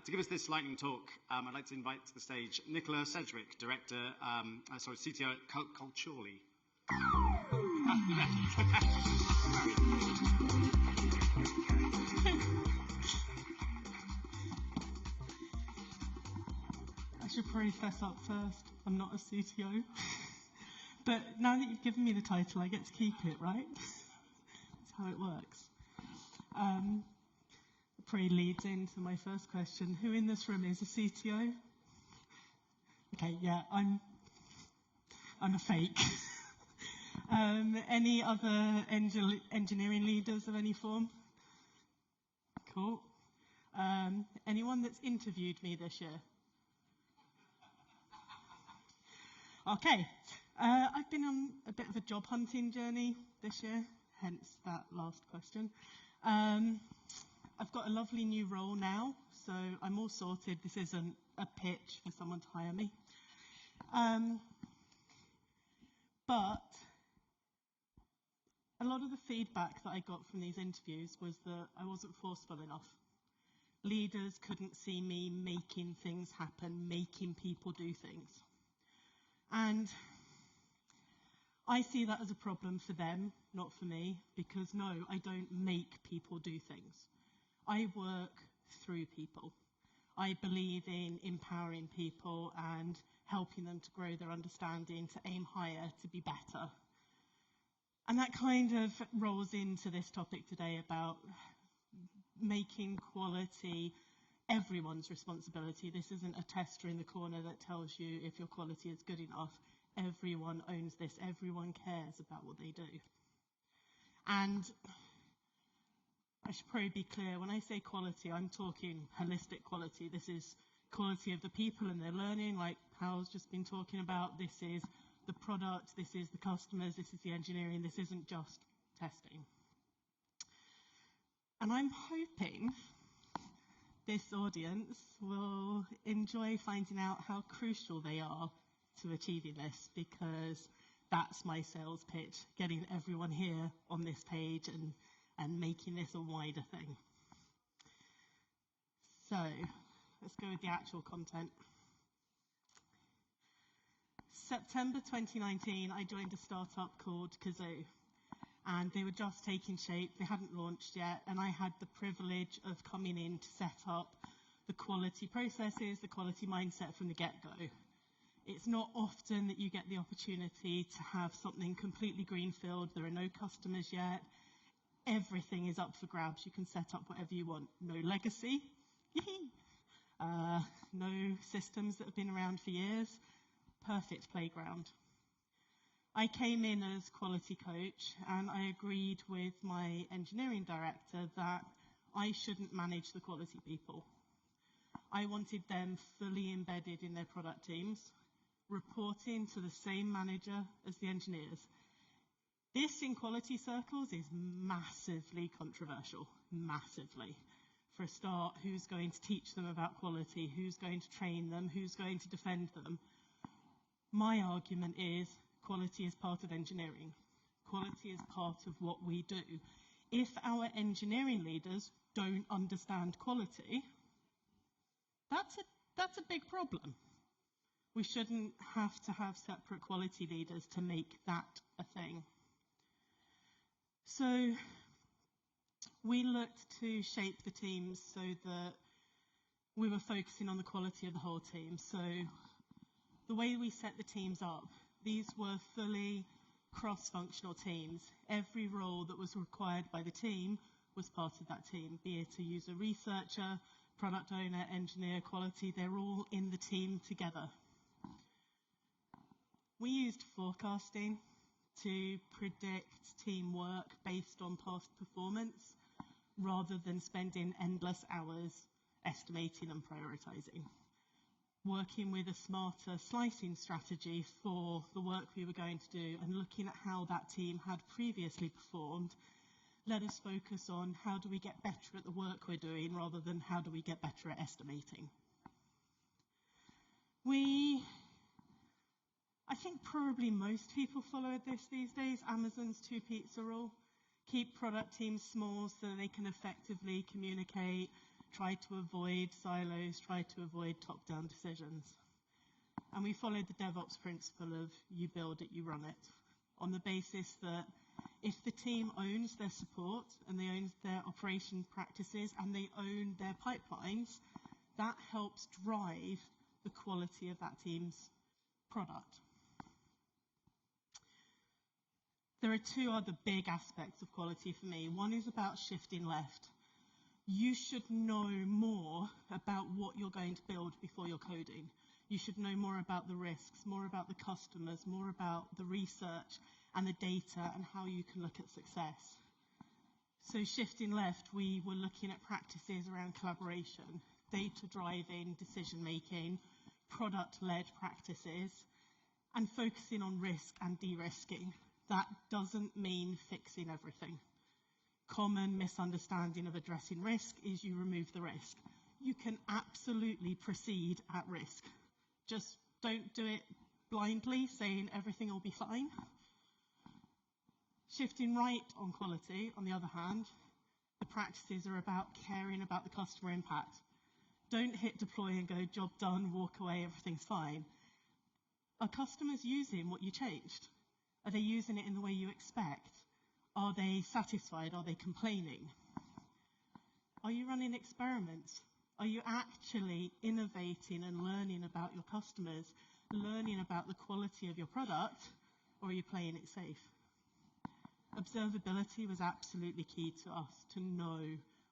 To give us this lightning talk, I'd like to invite to the stage Nicola Sedgwick, CTO at Culturli. I should probably fess up first. I'm not a CTO. But now that you've given me the title, I get to keep it, right? That's how it works. It probably leads into my first question. Who in this room is a CTO? Okay, yeah, I'm a fake. Any other engineering leaders of any form? Cool. Anyone that's interviewed me this year? Okay. I've been on a bit of a job hunting journey this year, hence that last question. I've got a lovely new role now, so I'm all sorted. This isn't a pitch for someone to hire me. But a lot of the feedback that I got from these interviews was that I wasn't forceful enough. Leaders couldn't see me making things happen, making people do things. And I see that as a problem for them, not for me, because no, I don't make people do things. I work through people. I believe in empowering people and helping them to grow their understanding, to aim higher, to be better. And that kind of rolls into this topic today about making quality everyone's responsibility. This isn't a tester in the corner that tells you if your quality is good enough. Everyone owns this. Everyone cares about what they do. And I should probably be clear, when I say quality, I'm talking holistic quality. This is quality of the people and their learning, like Hal's just been talking about. This is the product, this is the customers, this is the engineering, this isn't just testing. And I'm hoping this audience will enjoy finding out how crucial they are to achieving this, because that's my sales pitch, getting everyone here on this page and making this a wider thing. So let's go with the actual content. September 2019, I joined a startup called Kazoo, and they were just taking shape. They hadn't launched yet, and I had the privilege of coming in to set up the quality processes, the quality mindset from the get-go. It's not often that you get the opportunity to have something completely greenfield. There are no customers yet. Everything is up for grabs. You can set up whatever you want. No legacy. No systems that have been around for years. Perfect playground. I came in as quality coach, and I agreed with my engineering director that I shouldn't manage the quality people. I wanted them fully embedded in their product teams, reporting to the same manager as the engineers. This in quality circles is massively controversial, massively. For a start, who's going to teach them about quality? Who's going to train them? Who's going to defend them? My argument is quality is part of engineering. Quality is part of what we do. If our engineering leaders don't understand quality, that's a big problem. We shouldn't have to have separate quality leaders to make that a thing. So we looked to shape the teams so that we were focusing on the quality of the whole team. So the way we set the teams up, these were fully cross-functional teams. Every role that was required by the team was part of that team, be it a user researcher, product owner, engineer, quality, they're all in the team together. We used forecasting to predict teamwork based on past performance, rather than spending endless hours estimating and prioritizing. Working with a smarter slicing strategy for the work we were going to do and looking at how that team had previously performed let us focus on how do we get better at the work we're doing rather than how do we get better at estimating. I think probably most people follow this these days, Amazon's two-pizza rule. Keep product teams small so they can effectively communicate, try to avoid silos, try to avoid top-down decisions. And we followed the DevOps principle of you build it, you run it, on the basis that if the team owns their support and they own their operation practices and they own their pipelines, that helps drive the quality of that team's product. There are two other big aspects of quality for me. One is about shifting left. You should know more about what you're going to build before you're coding. You should know more about the risks, more about the customers, more about the research and the data and how you can look at success. So shifting left, we were looking at practices around collaboration, data-driving decision-making, product-led practices, and focusing on risk and de-risking. That doesn't mean fixing everything. Common misunderstanding of addressing risk is you remove the risk. You can absolutely proceed at risk. Just don't do it blindly, saying everything will be fine. Shifting right on quality, on the other hand, the practices are about caring about the customer impact. Don't hit deploy and go, job done, walk away, everything's fine. Are customers using what you changed? Are they using it in the way you expect? Are they satisfied? Are they complaining? Are you running experiments? Are you actually innovating and learning about your customers, learning about the quality of your product, or are you playing it safe? Observability was absolutely key to us, to know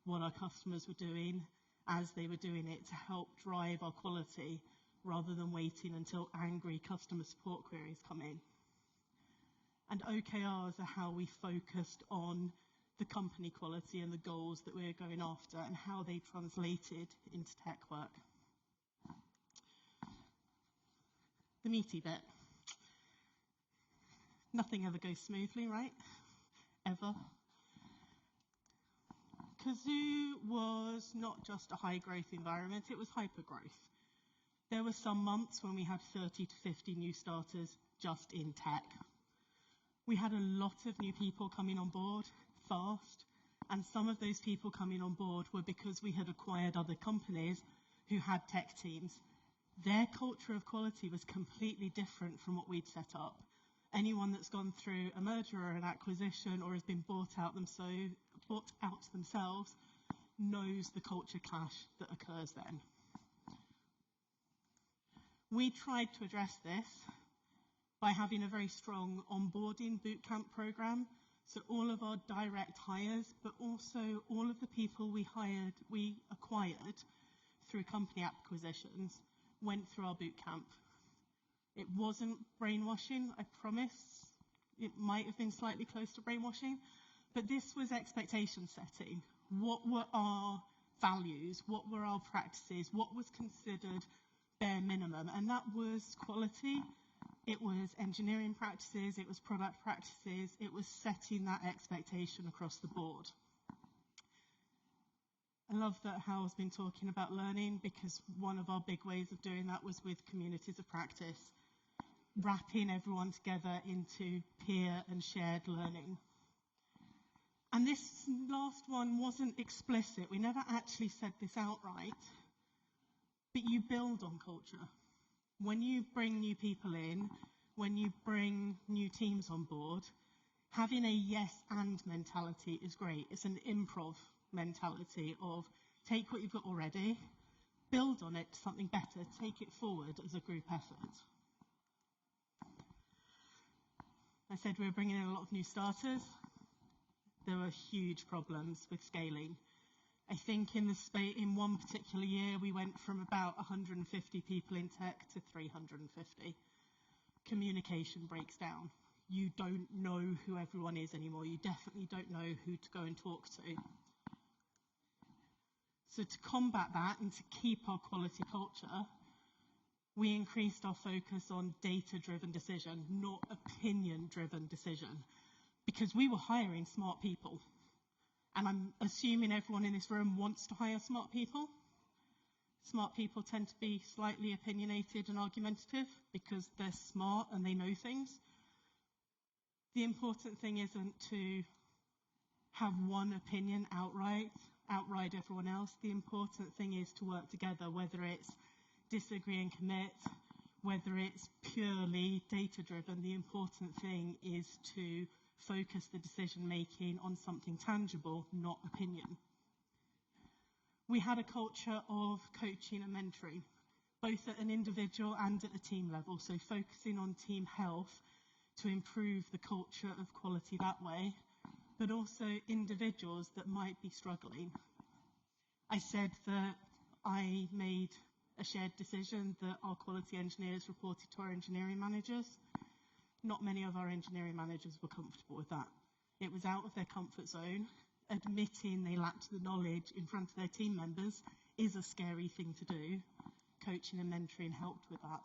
what our customers were doing as they were doing it to help drive our quality rather than waiting until angry customer support queries come in. And OKRs are how we focused on the company quality and the goals that we're going after and how they translated into tech work. The meaty bit. Nothing ever goes smoothly, right? Ever. Kazoo was not just a high growth environment, it was hyper growth. There were some months when we had 30 to 50 new starters just in tech. We had a lot of new people coming on board fast, and some of those people coming on board were because we had acquired other companies who had tech teams. Their culture of quality was completely different from what we'd set up. Anyone that's gone through a merger or an acquisition or has been bought out themselves knows the culture clash that occurs then. We tried to address this by having a very strong onboarding bootcamp program. So all of our direct hires, but also all of the people we acquired through company acquisitions went through our bootcamp. It wasn't brainwashing, I promise. It might have been slightly close to brainwashing, but this was expectation setting. What were our values? What were our practices? What was considered bare minimum? And that was quality. It was engineering practices, it was product practices, it was setting that expectation across the board. I love that Hal's been talking about learning, because one of our big ways of doing that was with communities of practice, wrapping everyone together into peer and shared learning. And this last one wasn't explicit, we never actually said this outright, but you build on culture. When you bring new people in, when you bring new teams on board, having a yes and mentality is great. It's an improv mentality of take what you've got already, build on it to something better, take it forward as a group effort. I said we were bringing in a lot of new starters. There were huge problems with scaling. I think in one particular year, we went from about 150 people in tech to 350. Communication breaks down. You don't know who everyone is anymore. You definitely don't know who to go and talk to. So to combat that and to keep our quality culture, we increased our focus on data-driven decision, not opinion-driven decision, because we were hiring smart people. And I'm assuming everyone in this room wants to hire smart people. Smart people tend to be slightly opinionated and argumentative because they're smart and they know things. The important thing isn't to have one opinion outright outride everyone else. The important thing is to work together, whether it's disagree and commit, whether it's purely data-driven. The important thing is to focus the decision-making on something tangible, not opinion. We had a culture of coaching and mentoring, both at an individual and at a team level, so focusing on team health to improve the culture of quality that way, but also individuals that might be struggling. I said that I made a shared decision that our quality engineers reported to our engineering managers. Not many of our engineering managers were comfortable with that. It was out of their comfort zone. Admitting they lacked the knowledge in front of their team members is a scary thing to do. Coaching and mentoring helped with that.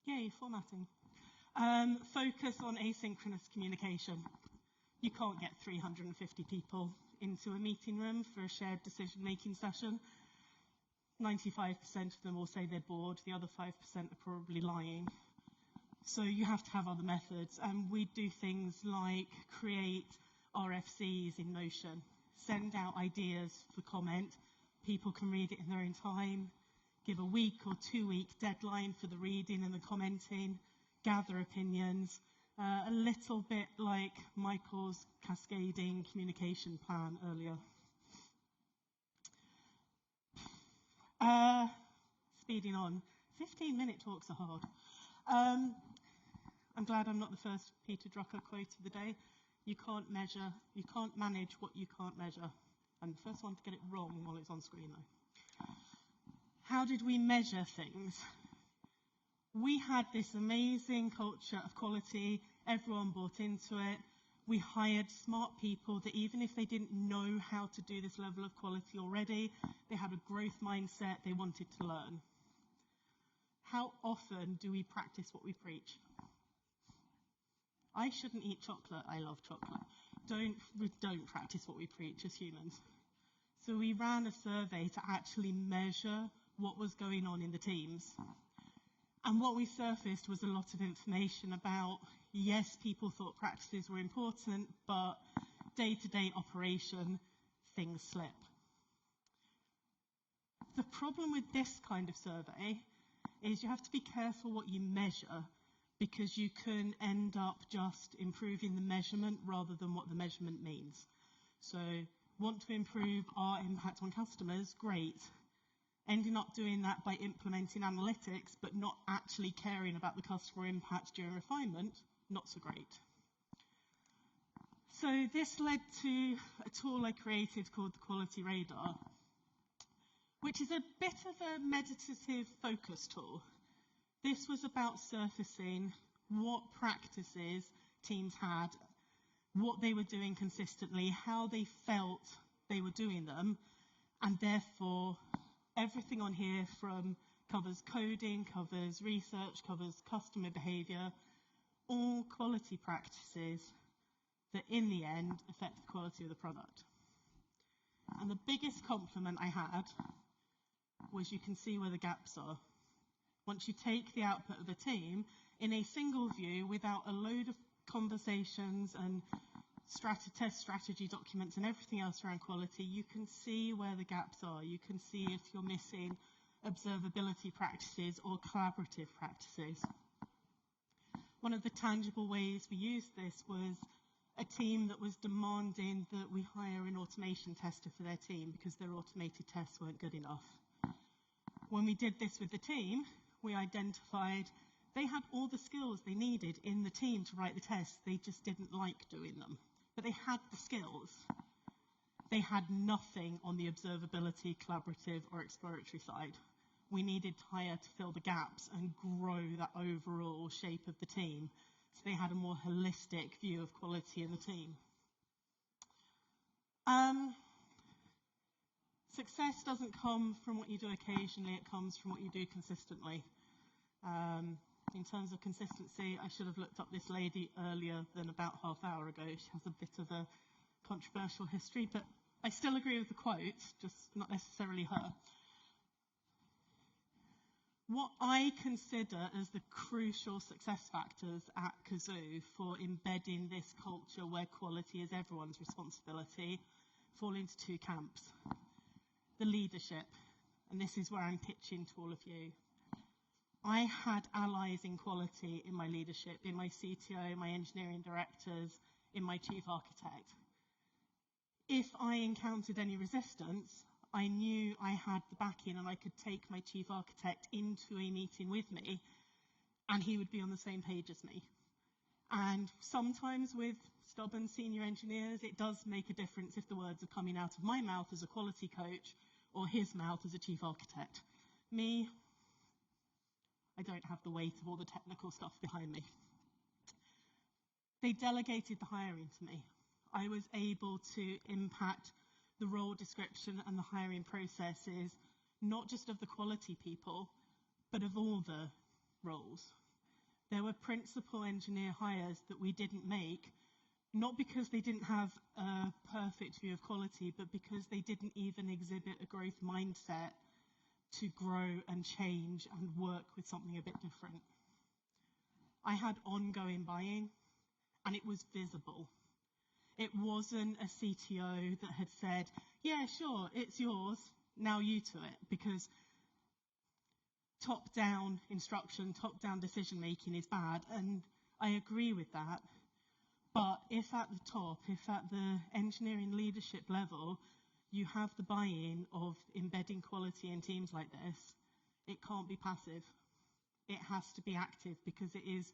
Yay, formatting. Focus on asynchronous communication. You can't get 350 people into a meeting room for a shared decision-making session. 95% of them will say they're bored. The other 5% are probably lying. So you have to have other methods. And we do things like create RFCs in Notion, send out ideas for comment. People can read it in their own time, give a week or 2 week deadline for the reading and the commenting, gather opinions, a little bit like Michael's cascading communication plan earlier. Speeding on, 15-minute talks are hard. I'm glad I'm not the first Peter Drucker quote of the day. You can't manage what you can't measure. I'm the first one to get it wrong while it's on screen though. How did we measure things? We had this amazing culture of quality, everyone bought into it. We hired smart people that even if they didn't know how to do this level of quality already, they had a growth mindset, they wanted to learn. How often do we practice what we preach? I shouldn't eat chocolate, I love chocolate. Don't practice what we preach as humans. So we ran a survey to actually measure what was going on in the teams. And what we surfaced was a lot of information about, yes, people thought practices were important, but day-to-day operation, things slip. The problem with this kind of survey is you have to be careful what you measure, because you can end up just improving the measurement rather than what the measurement means. So, want to improve our impact on customers? Great. Ending up doing that by implementing analytics, but not actually caring about the customer impact during refinement, not so great. So this led to a tool I created called the Quality Radar, which is a bit of a meditative focus tool. This was about surfacing what practices teams had, what they were doing consistently, how they felt they were doing them, and therefore everything on here covers coding, covers research, covers customer behavior, all quality practices that in the end affect the quality of the product. And the biggest compliment I had was you can see where the gaps are. Once you take the output of a team in a single view without a load of conversations and test strategy documents and everything else around quality, you can see where the gaps are. You can see if you're missing observability practices or collaborative practices. One of the tangible ways we used this was a team that was demanding that we hire an automation tester for their team because their automated tests weren't good enough. When we did this with the team, we identified they had all the skills they needed in the team to write the tests. They just didn't like doing them. But they had the skills. They had nothing on the observability, collaborative, or exploratory side. We needed to hire to fill the gaps and grow that overall shape of the team. So they had a more holistic view of quality in the team. Success doesn't come from what you do occasionally, it comes from what you do consistently. In terms of consistency, I should have looked up this lady earlier than about half an hour ago. She has a bit of a controversial history, but I still agree with the quote, just not necessarily her. What I consider as the crucial success factors at Kazoo for embedding this culture where quality is everyone's responsibility, fall into two camps. The leadership, and this is where I'm pitching to all of you. I had allies in quality in my leadership, in my CTO, my engineering directors, in my chief architect. If I encountered any resistance, I knew I had the backing and I could take my chief architect into a meeting with me and he would be on the same page as me. And sometimes with stubborn senior engineers, it does make a difference if the words are coming out of my mouth as a quality coach or his mouth as a chief architect. Me, I don't have the weight of all the technical stuff behind me. They delegated the hiring to me. I was able to impact the role description and the hiring processes, not just of the quality people, but of all the roles. There were principal engineer hires that we didn't make, not because they didn't have a perfect view of quality, but because they didn't even exhibit a growth mindset to grow and change and work with something a bit different. I had ongoing buy-in, and it was visible. It wasn't a CTO that had said, yeah, sure, it's yours, now you to it, because top-down instruction, top-down decision-making is bad, and I agree with that. But if at the top, if at the engineering leadership level, you have the buy-in of embedding quality in teams like this, it can't be passive. It has to be active, because it is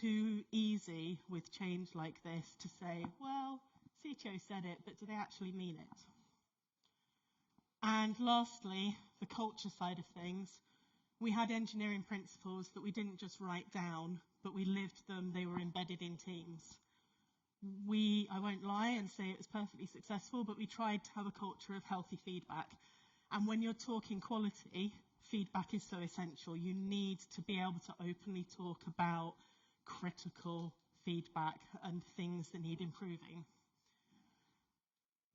too easy with change like this to say, well, CTO said it, but do they actually mean it? And lastly, the culture side of things. We had engineering principles that we didn't just write down, but we lived them. They were embedded in teams. I won't lie and say it was perfectly successful, but we tried to have a culture of healthy feedback. And when you're talking quality, feedback is so essential. You need to be able to openly talk about critical feedback and things that need improving.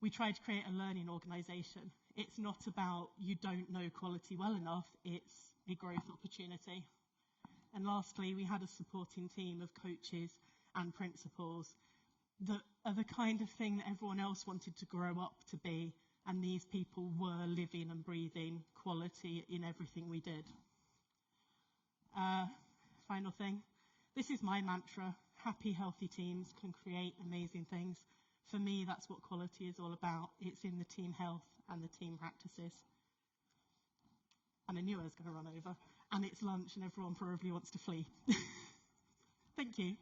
We tried to create a learning organisation. It's not about you don't know quality well enough, it's a growth opportunity. And lastly, we had a supporting team of coaches and principals that are the kind of thing that everyone else wanted to grow up to be, and these people were living and breathing quality in everything we did. Final thing, this is my mantra: happy, healthy teams can create amazing things. For me, that's what quality is all about. It's in the team health and the team practices. And I knew I was going to run over. And it's lunch and everyone probably wants to flee. Thank you.